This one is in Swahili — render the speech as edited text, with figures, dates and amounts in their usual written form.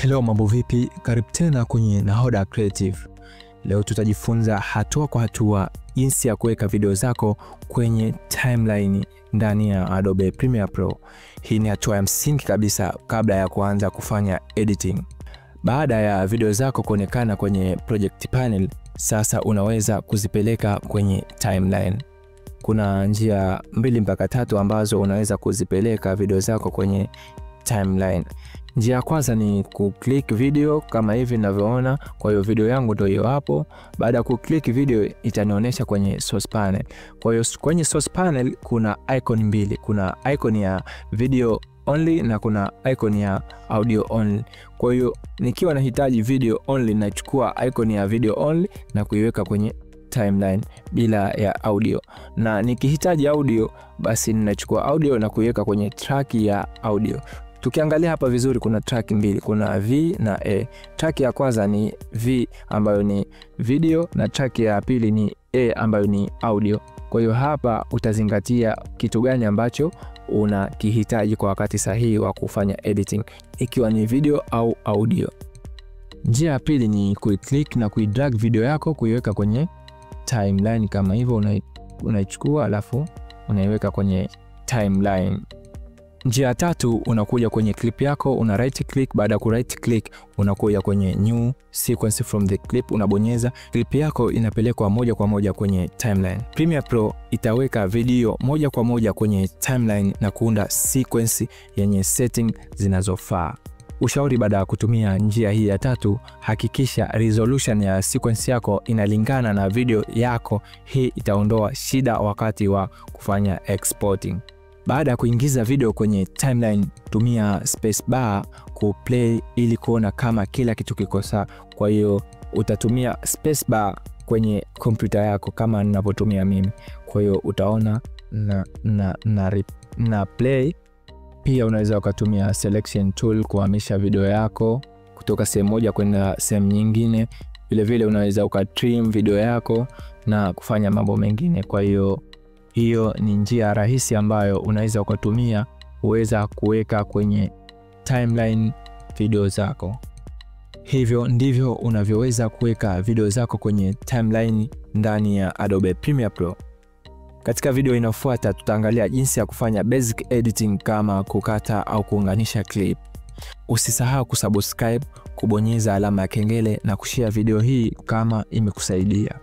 Hello, mambo vipi? Karibu tena kwenye Nahoda Creative. Leo tutajifunza hatua kwa hatua jinsi ya kuweka video zako kwenye timeline ndani ya Adobe Premiere Pro. Hii ni hatua ya msingi kabisa kabla ya kuanza kufanya editing. Baada ya video zako kuonekana kwenye project panel, sasa unaweza kuzipeleka kwenye timeline. Kuna njia 2 mpaka 3 ambazo unaweza kuzipeleka video zako kwenye timeline. Njia ya kwanza ni kuclick video kama hivi ninavyoona. Kwa hiyo video yangu ndio hiyo hapo. Baada ya kuclick video itanionyesha kwenye source panel. Kwa hiyo kwenye source panel kuna icon mbili. Kuna icon ya video only na kuna icon ya audio only. Kwa hiyo nikiwa nahitaji video only, nachukua icon ya video only na kuiweka kwenye timeline bila ya audio. Na nikihitaji audio, basi ninachukua audio na kuiweka kwenye track ya audio. Tukiangalia hapa vizuri, kuna track mbili, kuna V na A. Track ya kwanza ni V ambayo ni video na track ya pili ni A ambayo ni audio. Kwa hiyo hapa utazingatia kitu gani ambacho unakihitaji kwa wakati sahihi wa kufanya editing, ikiwa ni video au audio. Njia ya pili ni kuiclick na kuidrag video yako kuiweka kwenye timeline kama hivyo. Unaichukua alafu unaiweka kwenye timeline. Njia ya tatu, unakuja kwenye clip yako, una right click. Baada ya ku right click, unakuja kwenye new sequence from the clip, unabonyeza. Clip yako inapelekwa moja kwa moja kwenye timeline. Premiere Pro itaweka video moja kwa moja kwenye timeline na kuunda sequence yenye setting zinazofaa. Ushauri baada ya kutumia njia hii ya tatu, hakikisha resolution ya sequence yako inalingana na video yako. Hii itaondoa shida wakati wa kufanya exporting. Baada ya kuingiza video kwenye timeline, tumia space bar ku play ili kuona kama kila kitu kiko sawa. Kwa hiyo utatumia space bar kwenye kompyuta yako kama ninavyotumia mimi. Kwa hiyo utaona na play. Pia unaweza ukatumia selection tool kuhamisha video yako kutoka sehemu moja kwenda sehemu nyingine. Vile vile unaweza ukatrim video yako na kufanya mambo mengine. Kwa hiyo ni njia rahisi ambayo unaweza ukatumia uweza kuweka kwenye timeline video zako. Hivyo ndivyo unavyoweza kuweka video zako kwenye timeline ndani ya Adobe Premiere Pro. Katika video inayofuata tutaangalia jinsi ya kufanya basic editing kama kukata au kuunganisha clip. Usisahau kusubscribe, kubonyeza alama ya kengele na kushare video hii kama imekusaidia.